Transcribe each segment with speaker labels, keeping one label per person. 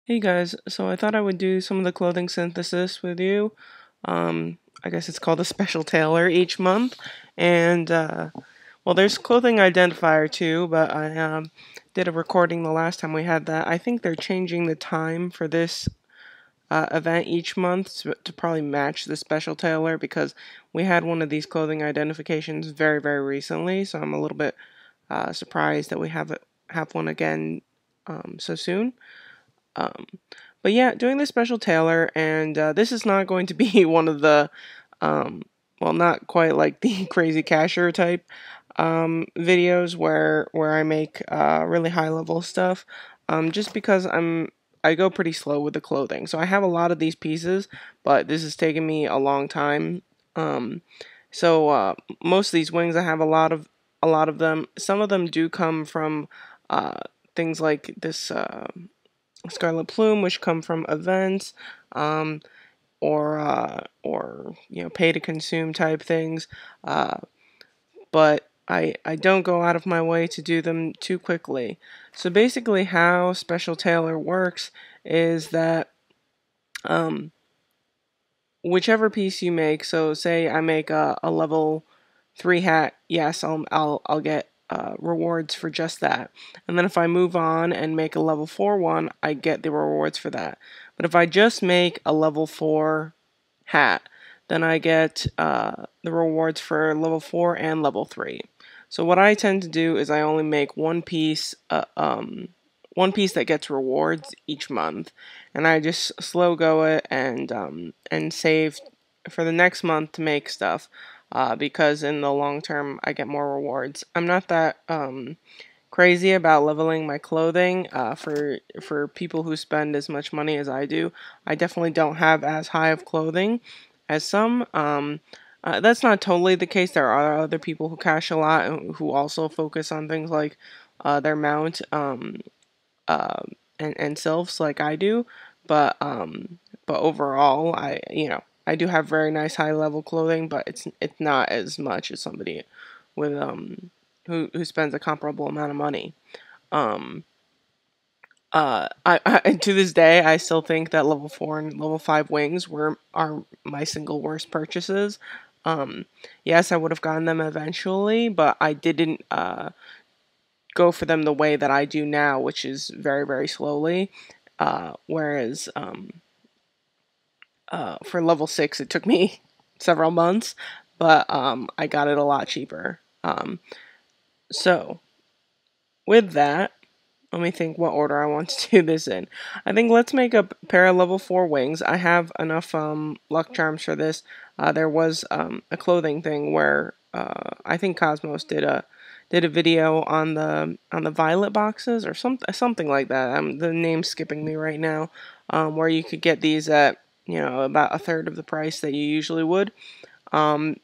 Speaker 1: Hey guys, so I thought I would do some of the clothing synthesis with you. I guess it's called a special tailor each month. And, well, there's clothing identifier too, but I did a recording the last time we had that. I think they're changing the time for this event each month to probably match the special tailor because we had one of these clothing identifications very, very recently. So I'm a little bit surprised that we have one again so soon. Um, but yeah, doing the special tailor, and this is not going to be one of the, um, well, not quite like the crazy casher type videos where I make really high level stuff, just because I go pretty slow with the clothing. So I have a lot of these pieces, but this has taken me a long time. Um, most of these wings, I have a lot of them. Some of them do come from things like this. Scarlet Plume, which come from events, um, or pay to consume type things. But I don't go out of my way to do them too quickly. So basically, how Special Tailor works is that um, whichever piece you make. So say I make a level 3 hat. Yes, I'll get rewards for just that. And then if I move on and make a level 4 one, I get the rewards for that. But if I just make a level 4 hat, then I get the rewards for level 4 and level 3. So what I tend to do is I only make one piece that gets rewards each month, and I just slow go it and save for the next month to make stuff. Because in the long term, I get more rewards. I'm not that crazy about leveling my clothing. For people who spend as much money as I do, I definitely don't have as high of clothing as some. That's not totally the case. There are other people who cash a lot and who also focus on things like their mount uh, and sylphs like I do. But overall, I do have very nice high level clothing, but it's not as much as somebody with who spends a comparable amount of money. Um, I to this day I still think that level 4 and level 5 wings are my single worst purchases. Yes, I would have gotten them eventually, but I didn't go for them the way that I do now, which is very, very slowly. Whereas for level 6, it took me several months, but I got it a lot cheaper. So, with that, let me think what order I want to do this in. I think let's make a pair of level 4 wings. I have enough luck charms for this. There was a clothing thing where I think Cosmos did a video on the violet boxes or something like that. The name's skipping me right now. Where you could get these at about a third of the price that you usually would. Um,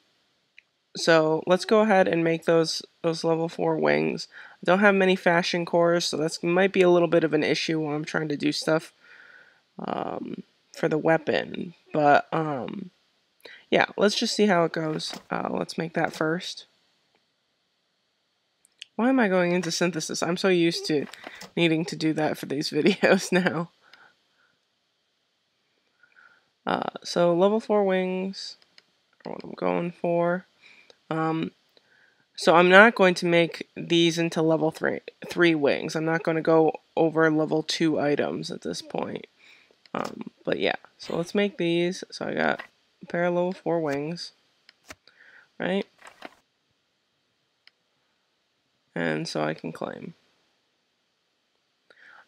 Speaker 1: so let's go ahead and make those level 4 wings. I don't have many fashion cores, so that might be a little bit of an issue when I'm trying to do stuff for the weapon. But yeah, let's just see how it goes. Let's make that first. Why am I going into synthesis? I'm so used to needing to do that for these videos now. So level 4 wings are what I'm going for. So I'm not going to make these into level 3 wings. I'm not going to go over level 2 items at this point. But yeah, so let's make these. So I got a pair of level 4 wings, right? And so I can claim.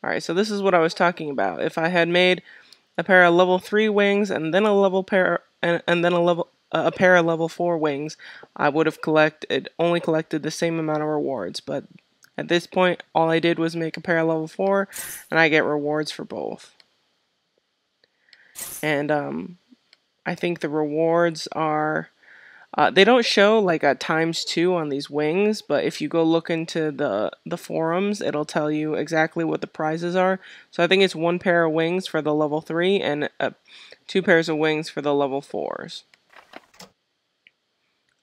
Speaker 1: Alright, so this is what I was talking about. If I had made a pair of level 3 wings and then and then a pair of level 4 wings, I would have only collected the same amount of rewards. But at this point, all I did was make a pair of level 4, and I get rewards for both. And I think the rewards are they don't show like a ×2 on these wings, but if you go look into the forums, it'll tell you exactly what the prizes are. So I think it's 1 pair of wings for the level 3 and 2 pairs of wings for the level 4s.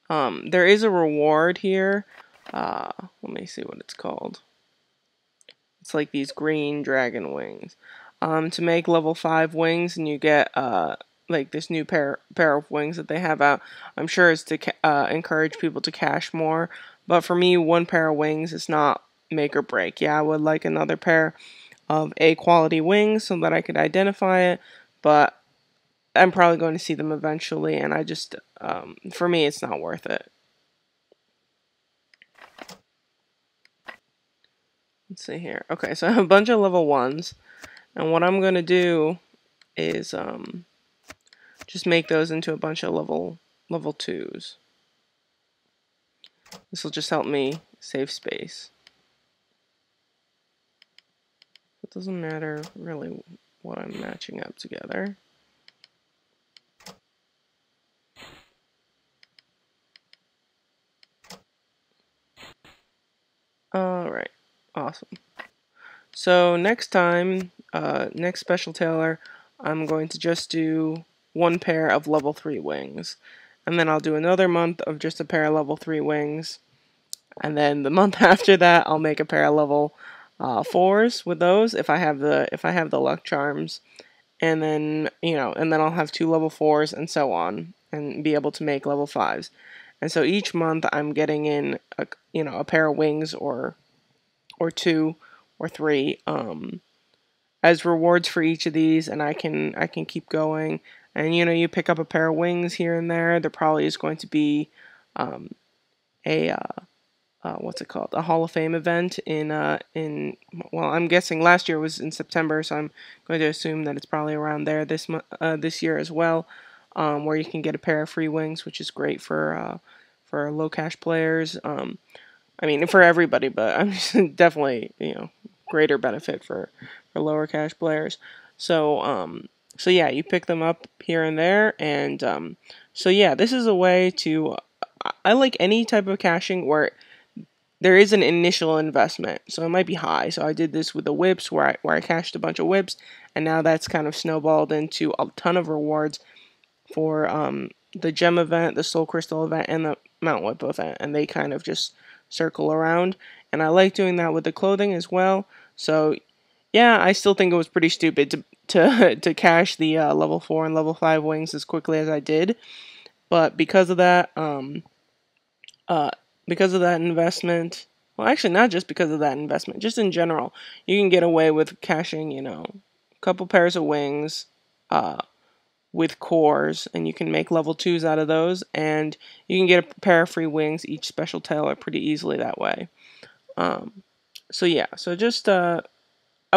Speaker 1: There is a reward here. Let me see what it's called. It's like these green dragon wings. to make level 5 wings, and you get like this new pair of wings that they have out. I'm sure it's to encourage people to cash more, but for me, one pair of wings is not make or break. Yeah, I would like another pair of A quality wings so that I could identify it, but I'm probably going to see them eventually, and I just for me, it's not worth it. Let's see here. Okay, so I have a bunch of level 1s, and what I'm going to do is just make those into a bunch of level 2s. This will just help me save space. It doesn't matter really what I'm matching up together. Alright, awesome. So next time, next special tailor, I'm going to just do one pair of level 3 wings. And then I'll do another month of just a pair of level 3 wings. And then the month after that, I'll make a pair of level 4s with those if I have the luck charms. And then, and then I'll have 2 level 4s and so on, and be able to make level 5s. And so each month I'm getting in a pair of wings or 2 or 3 as rewards for each of these, and I can keep going. And you pick up a pair of wings here and there. There probably is going to be a what's it called? A Hall of Fame event in well, I'm guessing last year was in September, so I'm going to assume that it's probably around there this year as well, where you can get a pair of free wings, which is great for low cash players. I mean, for everybody, but I'm just definitely greater benefit for lower cash players. So yeah, you pick them up here and there, and so yeah, this is a way to. I like any type of caching where there is an initial investment, so it might be high. So I did this with the whips, where I cashed a bunch of whips, and now that's kind of snowballed into a ton of rewards for the gem event, the soul crystal event, and the mount whip event, and they kind of just circle around. And I like doing that with the clothing as well. So yeah, I still think it was pretty stupid to cash the level 4 and level 5 wings as quickly as I did, but uh, because of that investment, well, actually, not just because of that investment, just in general, you can get away with cashing, a couple pairs of wings, with cores, and you can make level 2s out of those, and you can get a pair of free wings each special tailor pretty easily that way. So yeah, so just I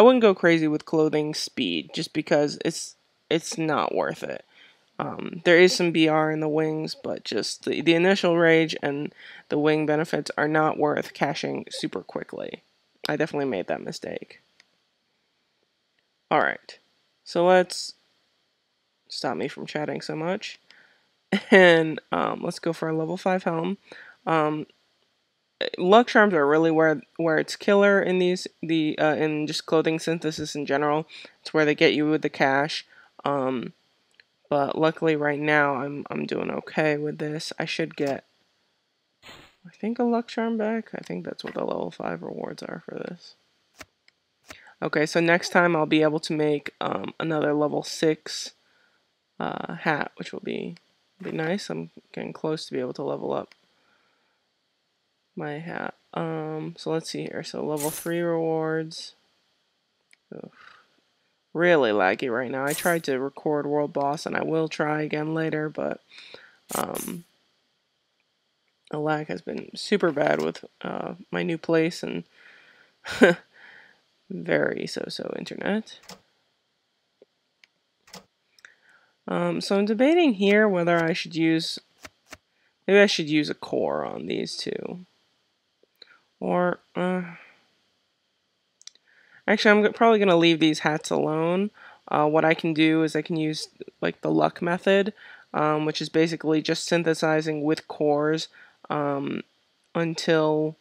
Speaker 1: wouldn't go crazy with clothing speed just because it's not worth it. There is some BR in the wings, but just the initial rage and the wing benefits are not worth cashing super quickly. I definitely made that mistake. Alright, so let's stop me from chatting so much. And let's go for a level 5 helm. Luck charms are really where it's killer in in just clothing synthesis in general. It's where they get you with the cash. But luckily right now I'm doing okay with this. I should get, I think, a luck charm back. I think that's what the level 5 rewards are for this. Okay, so next time I'll be able to make another level 6 hat, which will be nice. I'm getting close to be able to level up my hat. So let's see here. So level 3 rewards. Ugh. Really laggy right now. I tried to record World Boss, and I will try again later, but the lag has been super bad with my new place and very so-so internet. So I'm debating here whether I should use, maybe I should use a core on these two. Or, actually, I'm probably going to leave these hats alone. What I can do is I can use like the luck method, which is basically just synthesizing with cores until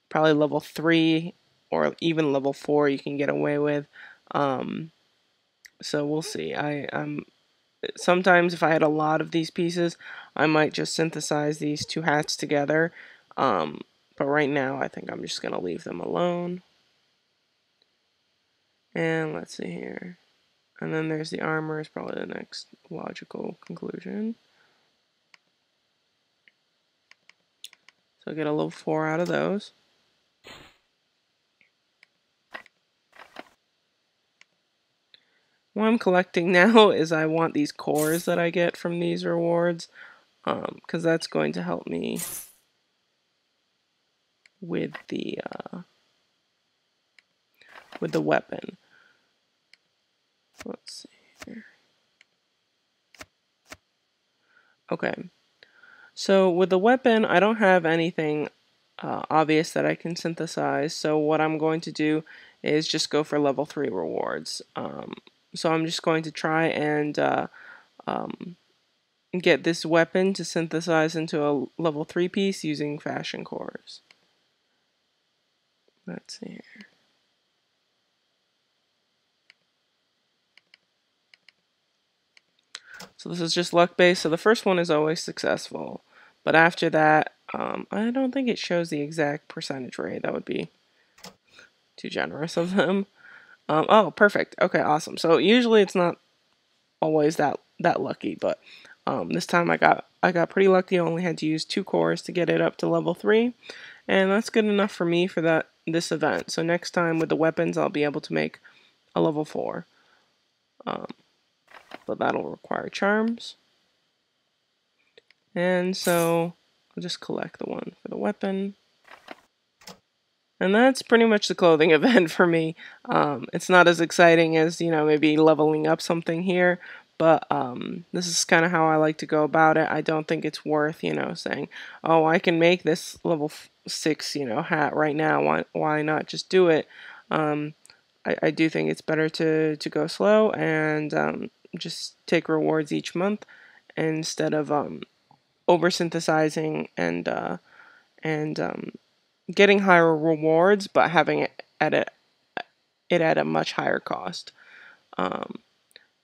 Speaker 1: probably level 3 or even level 4 you can get away with. So we'll see. I'm sometimes if I had a lot of these pieces, I might just synthesize these two hats together. But right now, I think I'm just gonna leave them alone. And let's see here. And then there's the armor is probably the next logical conclusion. So I get a level 4 out of those. What I'm collecting now is I want these cores that I get from these rewards, because that's going to help me with the weapon. Let's see here. Okay, so with the weapon, I don't have anything obvious that I can synthesize. So what I'm going to do is just go for level 3 rewards. So I'm just going to try and get this weapon to synthesize into a level 3 piece using fashion cores. Let's see here. So this is just luck based, so the first one is always successful. But after that, I don't think it shows the exact percentage rate. That would be too generous of them. Oh, perfect. Okay, awesome. So usually it's not always that lucky, but this time I got pretty lucky. I only had to use 2 cores to get it up to level 3, and that's good enough for me for this event. So next time with the weapons, I'll be able to make a level 4. But that'll require charms. And so I'll just collect the one for the weapon. And that's pretty much the clothing event for me. It's not as exciting as, maybe leveling up something here, but this is kind of how I like to go about it. I don't think it's worth, saying, oh, I can make this level 6, hat right now. Why not just do it? I do think it's better to go slow and just take rewards each month instead of over-synthesizing and getting higher rewards, but having it at a much higher cost.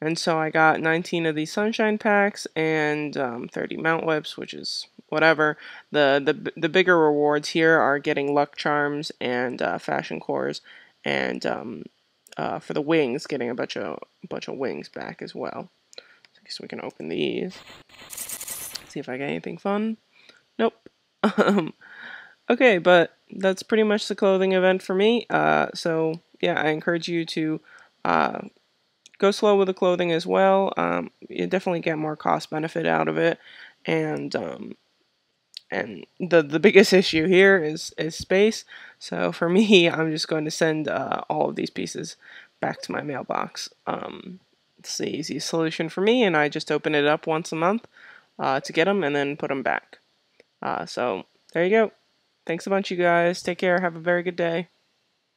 Speaker 1: And so I got 19 of these sunshine packs and 30 mount whips, which is whatever. The bigger rewards here are getting luck charms and fashion cores, and for the wings, getting a bunch of wings back as well. So I guess we can open these. See if I get anything fun. Nope. Okay, but that's pretty much the clothing event for me. So yeah, I encourage you to go slow with the clothing as well. You definitely get more cost benefit out of it, and the biggest issue here is space. So for me, I'm just going to send all of these pieces back to my mailbox. It's the easiest solution for me, and I just open it up once a month to get them and then put them back. So there you go. Thanks a bunch, you guys. Take care. Have a very good day.